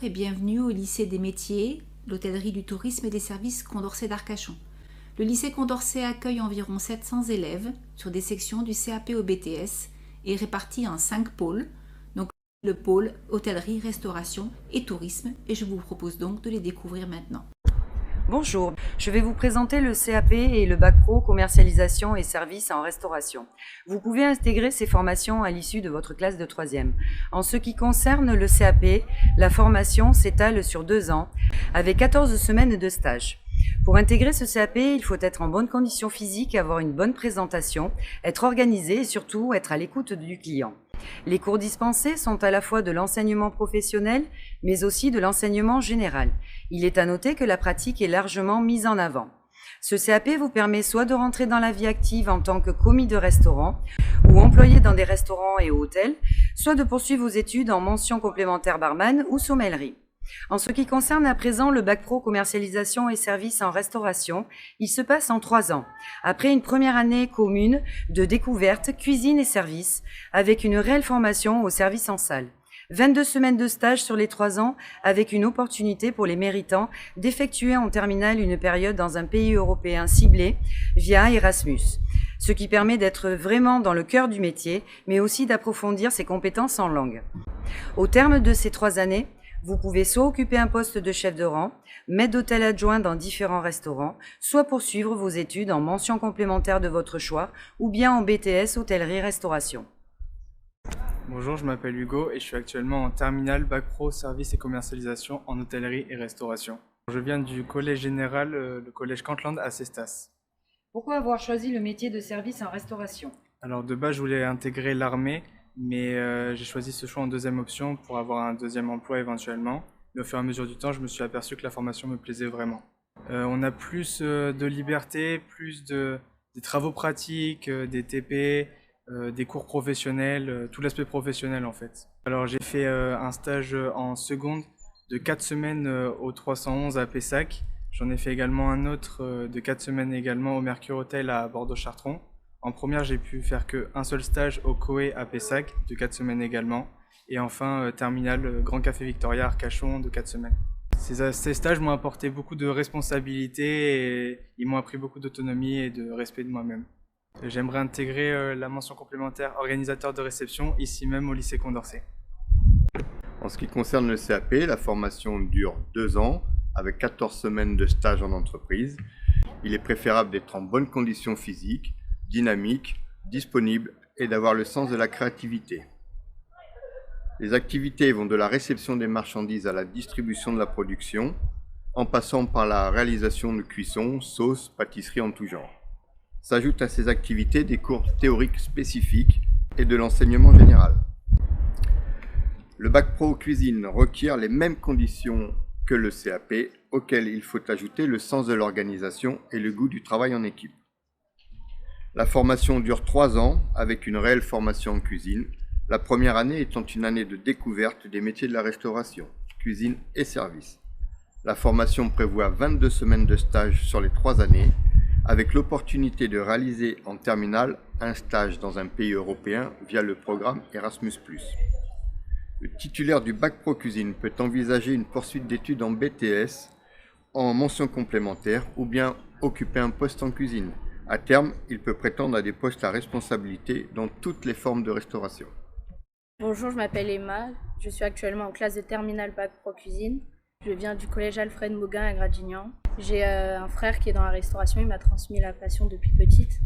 et bienvenue au lycée des métiers, l'hôtellerie du tourisme et des services Condorcet d'Arcachon. Le lycée Condorcet accueille environ 700 élèves sur des sections du CAP au BTS et est réparti en 5 pôles, donc le pôle hôtellerie, restauration et tourisme, et je vous propose donc de les découvrir maintenant. Bonjour, je vais vous présenter le CAP et le Bac Pro commercialisation et services en restauration. Vous pouvez intégrer ces formations à l'issue de votre classe de 3e. En ce qui concerne le CAP, la formation s'étale sur 2 ans avec 14 semaines de stage. Pour intégrer ce CAP, il faut être en bonne condition physique, avoir une bonne présentation, être organisé et surtout être à l'écoute du client. Les cours dispensés sont à la fois de l'enseignement professionnel, mais aussi de l'enseignement général. Il est à noter que la pratique est largement mise en avant. Ce CAP vous permet soit de rentrer dans la vie active en tant que commis de restaurant ou employé dans des restaurants et hôtels, soit de poursuivre vos études en mention complémentaire barman ou sommellerie. En ce qui concerne à présent le Bac Pro commercialisation et services en restauration, il se passe en 3 ans, après une première année commune de découverte, cuisine et services, avec une réelle formation au service en salle. 22 semaines de stage sur les 3 ans, avec une opportunité pour les méritants d'effectuer en terminale une période dans un pays européen ciblé via Erasmus, ce qui permet d'être vraiment dans le cœur du métier, mais aussi d'approfondir ses compétences en langue. Au terme de ces 3 années, vous pouvez soit occuper un poste de chef de rang, maître d'hôtel adjoint dans différents restaurants, soit poursuivre vos études en mention complémentaire de votre choix, ou bien en BTS hôtellerie-restauration. Bonjour, je m'appelle Hugo et je suis actuellement en terminale Bac Pro services et commercialisation en hôtellerie et restauration. Je viens du collège général, le collège Cantland à Cestas. Pourquoi avoir choisi le métier de service en restauration ? Alors de base, je voulais intégrer l'armée, mais j'ai choisi ce choix en 2e option pour avoir un 2e emploi éventuellement. Mais au fur et à mesure du temps, je me suis aperçu que la formation me plaisait vraiment. On a plus de liberté, des travaux pratiques, des TP, des cours professionnels, tout l'aspect professionnel en fait. Alors j'ai fait un stage en seconde de 4 semaines au 311 à Pessac. J'en ai fait également un autre de 4 semaines également au Mercure Hotel à Bordeaux-Chartron. En première, j'ai pu faire qu'un seul stage au COE à Pessac, de 4 semaines également. Et enfin, terminale Grand Café Victoria Arcachon, de 4 semaines. Ces stages m'ont apporté beaucoup de responsabilités et ils m'ont appris beaucoup d'autonomie et de respect de moi-même. J'aimerais intégrer la mention complémentaire organisateur de réception, ici même au lycée Condorcet. En ce qui concerne le CAP, la formation dure 2 ans, avec 14 semaines de stage en entreprise. Il est préférable d'être en bonne condition physique, dynamique, disponible et d'avoir le sens de la créativité. Les activités vont de la réception des marchandises à la distribution de la production, en passant par la réalisation de cuisson, sauces, pâtisseries en tout genre. S'ajoutent à ces activités des cours théoriques spécifiques et de l'enseignement général. Le Bac Pro cuisine requiert les mêmes conditions que le CAP, auquel il faut ajouter le sens de l'organisation et le goût du travail en équipe. La formation dure 3 ans avec une réelle formation en cuisine, la première année étant une année de découverte des métiers de la restauration, cuisine et services. La formation prévoit 22 semaines de stage sur les 3 années, avec l'opportunité de réaliser en terminale un stage dans un pays européen via le programme Erasmus+. Le titulaire du Bac Pro Cuisine peut envisager une poursuite d'études en BTS, en mention complémentaire ou bien occuper un poste en cuisine. À terme, il peut prétendre à des postes à responsabilité dans toutes les formes de restauration. Bonjour, je m'appelle Emma, je suis actuellement en classe de terminale Bac Pro Cuisine. Je viens du collège Alfred Mauguin à Gradignan. J'ai un frère qui est dans la restauration, il m'a transmis la passion depuis petite.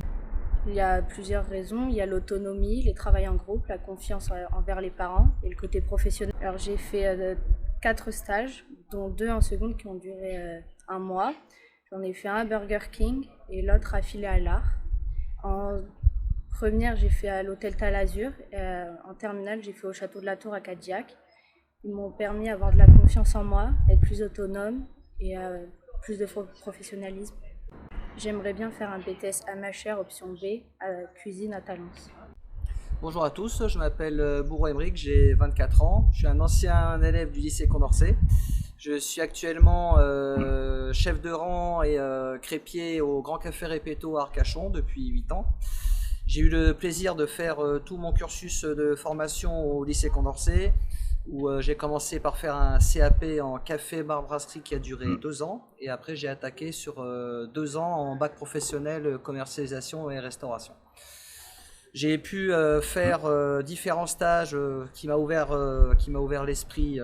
Il y a plusieurs raisons, il y a l'autonomie, les travails en groupe, la confiance envers les parents et le côté professionnel. Alors j'ai fait 4 stages, dont 2 en seconde qui ont duré 1 mois. J'en ai fait un à Burger King et l'autre à Filet à l'Art. En première, j'ai fait à l'hôtel Talazur. En terminale, j'ai fait au château de la Tour à Cadillac. Ils m'ont permis d'avoir de la confiance en moi, être plus autonome et plus de professionnalisme. J'aimerais bien faire un BTS Amacher option B, cuisine à Talence. Bonjour à tous, je m'appelle Bourreau Emeric, j'ai 24 ans. Je suis un ancien élève du lycée Condorcet. Je suis actuellement chef de rang et crépier au Grand Café Repetto à Arcachon depuis 8 ans. J'ai eu le plaisir de faire tout mon cursus de formation au lycée Condorcet. où j'ai commencé par faire un CAP en café bar brasserie qui a duré 2 ans, et après j'ai attaqué sur 2 ans en bac professionnel commercialisation et restauration. J'ai pu faire différents stages qui m'a ouvert l'esprit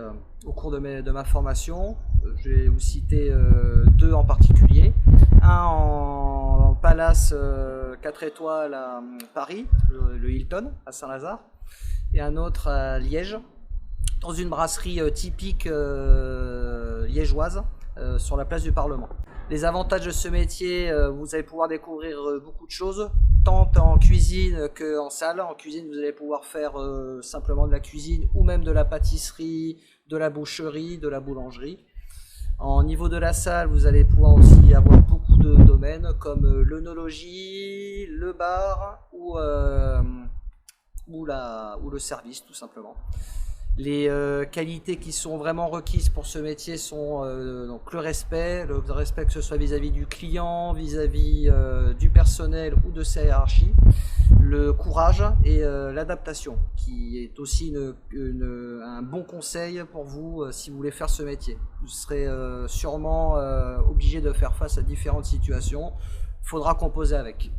au cours de ma formation. Je vais vous citer 2 en particulier. Un en Palace 4 étoiles à Paris, le Hilton à Saint-Lazare, et un autre à Liège, dans une brasserie typique liégeoise sur la place du Parlement. Les avantages de ce métier, vous allez pouvoir découvrir beaucoup de choses, tant en cuisine qu'en salle. En cuisine, vous allez pouvoir faire simplement de la cuisine ou même de la pâtisserie, de la boucherie, de la boulangerie. En niveau de la salle, vous allez pouvoir aussi avoir beaucoup de domaines comme l'œnologie, le bar ou le service tout simplement. Les qualités qui sont vraiment requises pour ce métier sont donc le respect que ce soit vis-à-vis du client, vis-à-vis du personnel ou de sa hiérarchie, le courage et l'adaptation, qui est aussi un bon conseil pour vous si vous voulez faire ce métier. Vous serez sûrement obligé de faire face à différentes situations, il faudra composer avec.